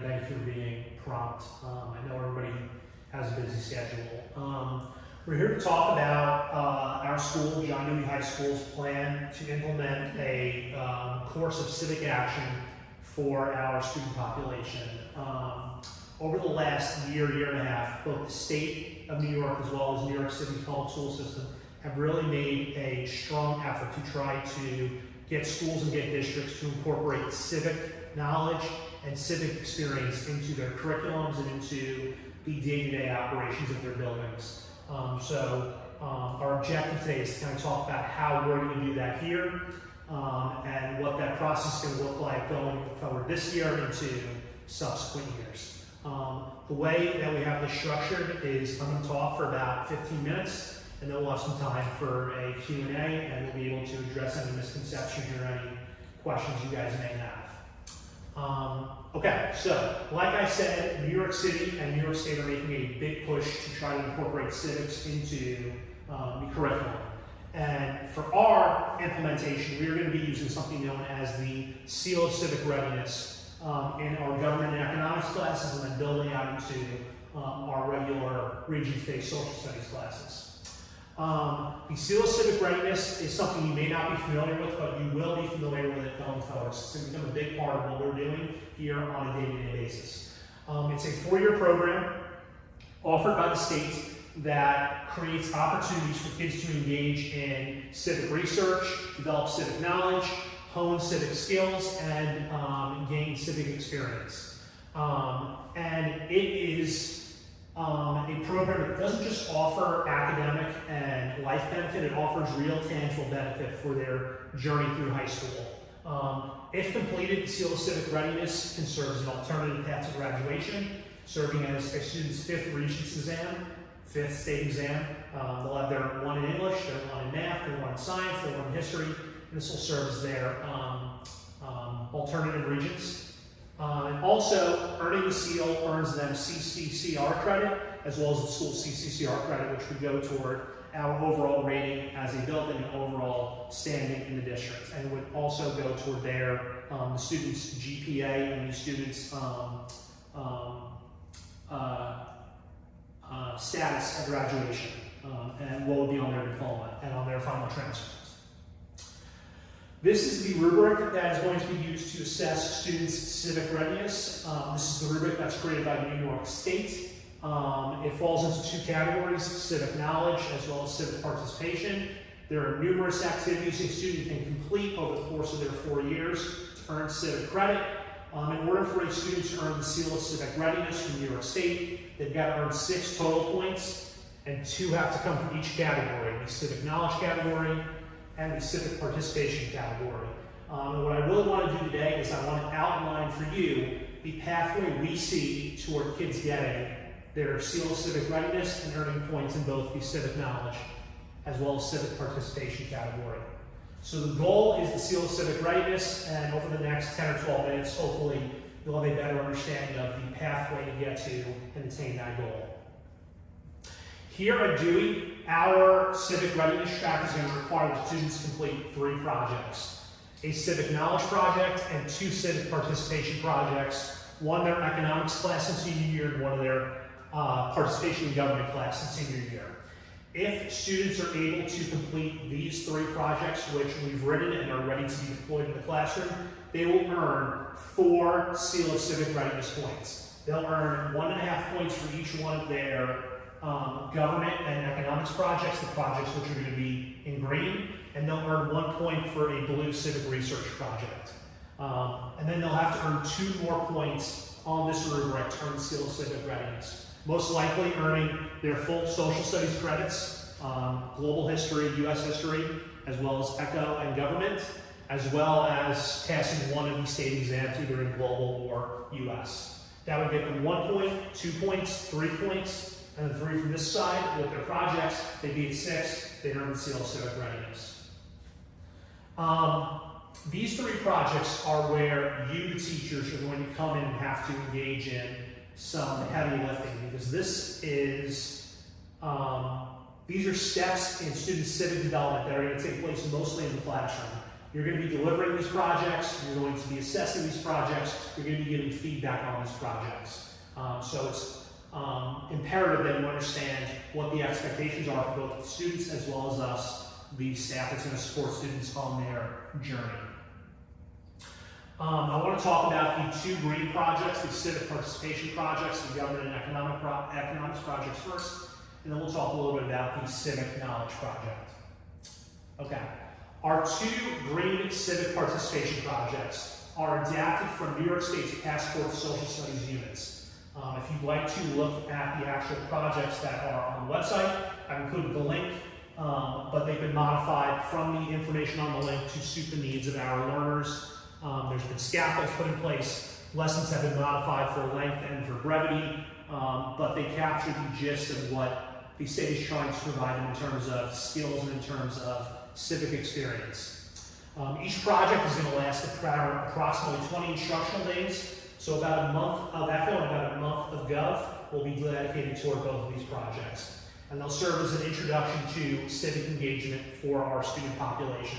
thank you for being prompt. I know everybody has a busy schedule. We're here to talk about our school, John Dewey High School's plan to implement a course of civic action for our student population. Over the last year and a half, both the state of New York as well as New York City's public school system have really made a strong effort to try to get schools and get districts to incorporate civic knowledge and civic experience into their curriculums and into the day-to-day operations of their buildings. Our objective today is to kind of talk about how we're going to do that here and what that process is going to look like going forward this year into subsequent years. The way that we have this structured is I'm going to talk for about 15 minutes, and then we'll have some time for a Q&A, and we'll be able to address any misconceptions or any questions you guys may have. Okay, so like I said, New York City and New York State are making a big push to try to incorporate civics into the curriculum. And for our implementation, we are going to be using something known as the Seal of Civic Readiness in our government and economics classes, and then building out into our regular regions-based social studies classes. The Seal of Civic Readiness is something you may not be familiar with, but you will be familiar with it going forward. It's going to become a big part of what we're doing here on a day-to-day basis. It's a 4-year program offered by the state that creates opportunities for kids to engage in civic research, develop civic knowledge, hone civic skills, and gain civic experience. And it is a program that doesn't just offer academic and life benefit, it offers real tangible benefit for their journey through high school. If completed, the Seal of Civic Readiness can serve as an alternative path to graduation, serving as a student's 5th Regents exam, 5th state exam. They'll have their one in English, their one in math, their one in science, their one in history, and this will serve as their alternative Regents. And also, earning the seal earns them CCCR credit, as well as the school CCCR credit, which would go toward our overall rating as a building and overall standing in the district. And it would also go toward their the students' GPA and the students' status at graduation, and what would be on their diploma and on their final transcripts. This is the rubric that is going to be used to assess students' civic readiness. This is the rubric that's created by New York State. It falls into 2 categories, civic knowledge as well as civic participation. There are numerous activities a student can complete over the course of their 4 years to earn civic credit. In order for a student to earn the Seal of Civic Readiness from New York State, they've got to earn 6 total points, and 2 have to come from each category, the civic knowledge category and the civic participation category. And what I really want to do today is I want to outline for you the pathway we see toward kids getting their Seal of Civic Readiness and earning points in both the civic knowledge as well as civic participation category. So the goal is the Seal of Civic Readiness, and over the next 10 or 12 minutes, hopefully you'll have a better understanding of the pathway to get to and attain that goal. Here at Dewey, our civic readiness track is going to require the students to complete 3 projects. A civic knowledge project and 2 civic participation projects, one their economics class in senior year and one of their participation in government class in senior year. If students are able to complete these 3 projects, which we've written and are ready to be deployed in the classroom, they will earn 4 Seal of Civic Readiness points. They'll earn 1.5 points for each one of their government and economics projects, the projects which are going to be in green, and they'll earn 1 point for a blue civic research project. And then they'll have to earn 2 more points on this rubric to earn the Seal of Civic Readiness. Most likely earning their full social studies credits, global history, US history, as well as eco and government, as well as passing one of the state exams, either in global or US. That would get them 1 point, 2 points, 3 points, and then 3 from this side. With their projects, they'd be at 6, they'd earn the Seal of Civic Readiness. These 3 projects are where you, the teachers, are going to come in and have to engage in some heavy lifting, because this is, these are steps in student civic development that are going to take place mostly in the classroom. You're going to be delivering these projects, you're going to be assessing these projects, you're going to be giving feedback on these projects. So it's imperative that you understand what the expectations are for both the students as well as us, the staff that's going to support students on their journey. I want to talk about the 2 green projects, the civic participation projects, the government and economics projects first, and then we'll talk a little bit about the civic knowledge project. Okay, our 2 green civic participation projects are adapted from New York State's Passport Social Studies units. If you'd like to look at the actual projects that are on the website, I've included the link, but they've been modified from the information on the link to suit the needs of our learners. There's been scaffolds put in place, lessons have been modified for length and for brevity, but they capture the gist of what the state is trying to provide them in terms of skills and in terms of civic experience. Each project is going to last approximately 20 instructional days. So about a month of ECHO and about a month of Gov will be dedicated toward both of these projects. And they'll serve as an introduction to civic engagement for our student population.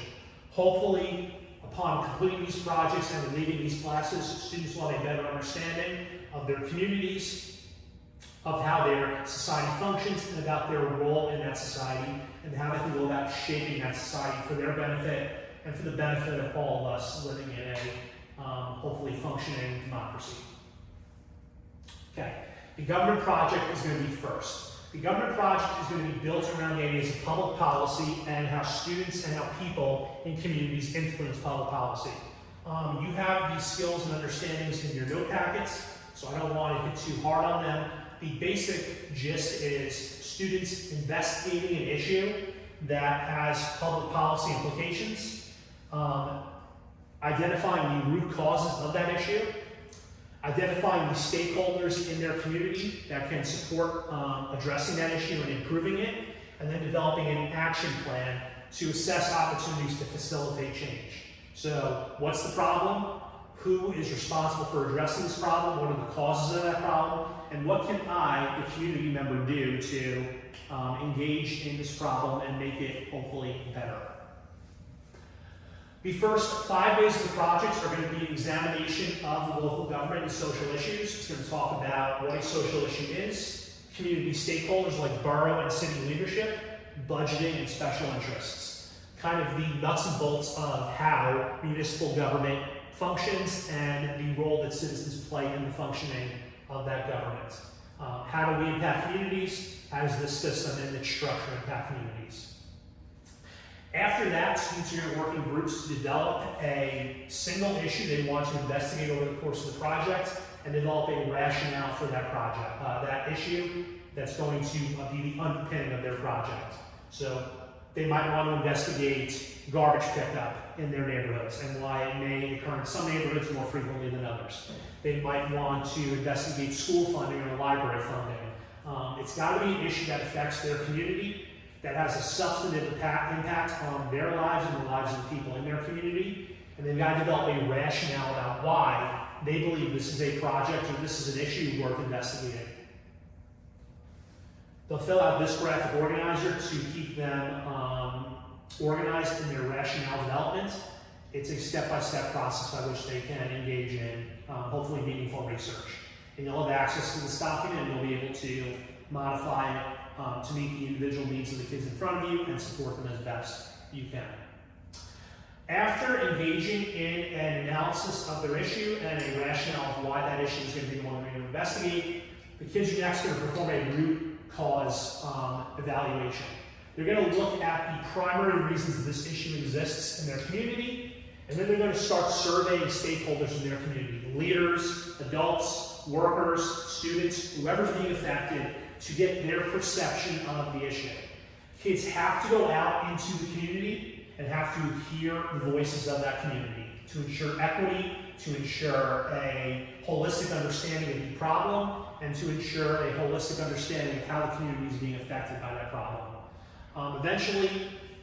Hopefully, upon completing these projects and leaving these classes, students will have a better understanding of their communities, of how their society functions, and about their role in that society, and how they can go about shaping that society for their benefit and for the benefit of all of us living in a hopefully functioning democracy. Okay, the government project is going to be first. The government project is going to be built around the ideas of public policy and how students and how people in communities influence public policy. You have these skills and understandings in your note packets, so I don't want to hit too hard on them. The basic gist is students investigating an issue that has public policy implications, identifying the root causes of that issue, identifying the stakeholders in their community that can support addressing that issue and improving it, and then developing an action plan to assess opportunities to facilitate change. So, what's the problem? Who is responsible for addressing this problem? What are the causes of that problem? And what can I, the community member, do to engage in this problem and make it hopefully better? The first 5 days of the projects are going to be an examination of the local government and social issues. It's going to talk about what a social issue is, community stakeholders like borough and city leadership, budgeting, and special interests. Kind of the nuts and bolts of how municipal government functions and the role that citizens play in the functioning of that government. How do we impact communities? How does this system and its structure impact communities? After that, students are going to work in groups to develop a single issue they want to investigate over the course of the project and develop a rationale for that project, that issue that's going to be the underpinning of their project. So they might want to investigate garbage pickup in their neighborhoods and why it may occur in some neighborhoods more frequently than others. They might want to investigate school funding or library funding. It's got to be an issue that affects their community, that has a substantive impact on their lives and the lives of the people in their community, and they've got to develop a rationale about why they believe this is a project or this is an issue worth investigating. They'll fill out this graphic organizer to keep them organized in their rationale development. It's a step-by-step process by which they can engage in hopefully meaningful research. And you'll have access to this document and you'll be able to modify it to meet the individual needs of the kids in front of you and support them as best you can. After engaging in an analysis of their issue and a rationale of why that issue is going to be the one we're going to investigate, the kids are next going to perform a root cause evaluation. They're going to look at the primary reasons that this issue exists in their community, and then they're going to start surveying stakeholders in their community, leaders, adults, workers, students, whoever's being affected, to get their perception of the issue. Kids have to go out into the community and have to hear the voices of that community to ensure equity, to ensure a holistic understanding of the problem, and to ensure a holistic understanding of how the community is being affected by that problem. Eventually,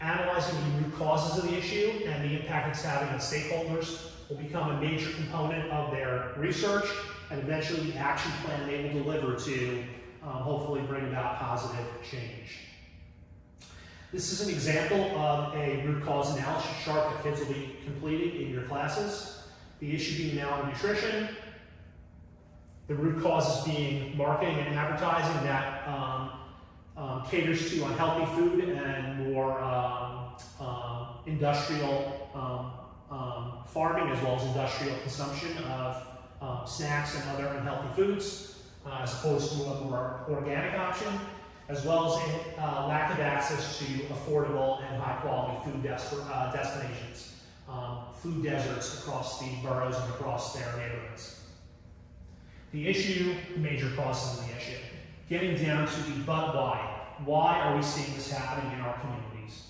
analyzing the root causes of the issue and the impact it's having on stakeholders will become a major component of their research, and eventually the action plan they will deliver to hopefully bring about positive change. This is an example of a root cause analysis chart that kids will be completing in your classes. The issue being malnutrition, the root causes being marketing and advertising that caters to unhealthy food and more industrial farming, as well as industrial consumption of snacks and other unhealthy foods, as opposed to a more organic option, as well as lack of access to affordable and high-quality food destinations, food deserts across the boroughs and across their neighborhoods. The issue, the major causes of the issue. Getting down to the but why. Why are we seeing this happening in our communities?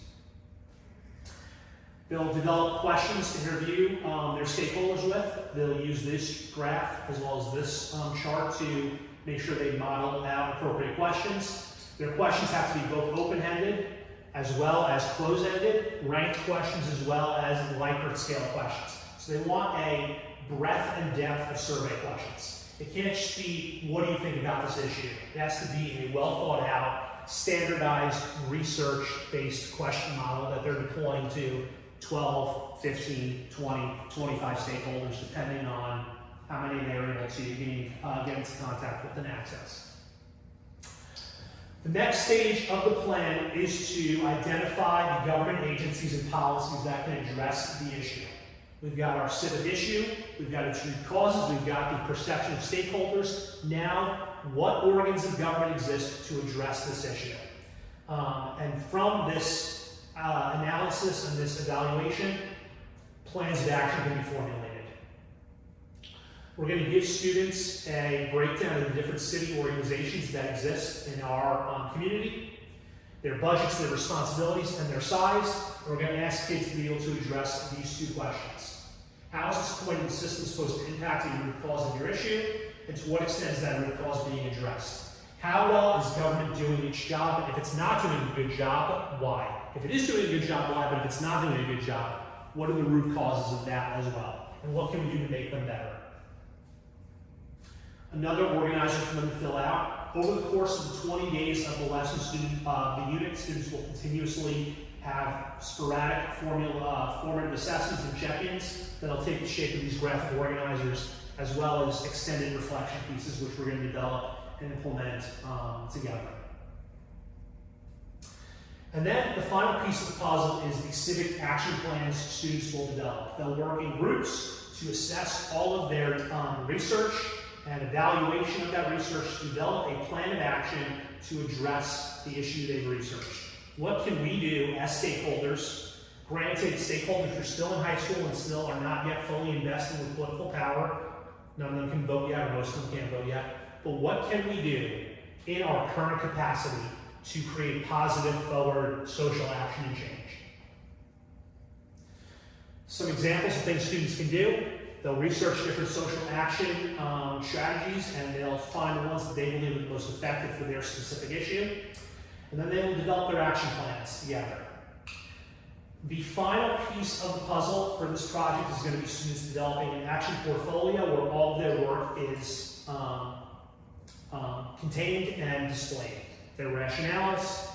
They'll develop questions to interview their stakeholders with. They'll use this graph as well as this chart to make sure they model out appropriate questions. Their questions have to be both open-ended as well as closed-ended, ranked questions as well as Likert scale questions. So they want a breadth and depth of survey questions. It can't just be, what do you think about this issue? It has to be a well-thought-out, standardized, research-based question model that they're deploying to 12, 15, 20, 25 stakeholders, depending on how many they're able to get into contact with and access. The next stage of the plan is to identify the government agencies and policies that can address the issue. We've got our civic issue, we've got its root causes, we've got the perception of stakeholders. Now, what organs of government exist to address this issue? And from this analysis and this evaluation, plans of action can be formulated. We're going to give students a breakdown of the different city organizations that exist in our community, their budgets, their responsibilities, and their size. We're going to ask kids to be able to address these two questions. How is this appointed system supposed to impact the root cause of your issue, and to what extent is that root cause being addressed? How well is government doing its job? And if it's not doing a good job, why? If it is doing a good job, why? But if it's not doing a good job, what are the root causes of that as well? And what can we do to make them better? Another organizer for them to fill out. Over the course of the 20 days of the lesson the unit, students will continuously have sporadic formative assessments and check-ins that'll take the shape of these graphic organizers, as well as extended reflection pieces, which we're going to develop and implement together. And then the final piece of the puzzle is the civic action plans students will develop. They'll work in groups to assess all of their research and evaluation of that research to develop a plan of action to address the issue they've researched. What can we do as stakeholders? Granted, stakeholders are still in high school and still are not yet fully invested with political power. None of them can vote yet, or most of them can't vote yet. But what can we do in our current capacity to create positive forward social action and change? Some examples of things students can do. They'll research different social action strategies, and they'll find the ones that they believe are the most effective for their specific issue. And then they will develop their action plans together. The final piece of the puzzle for this project is going to be students developing an action portfolio where all of their work is contained and displayed. Their rationales,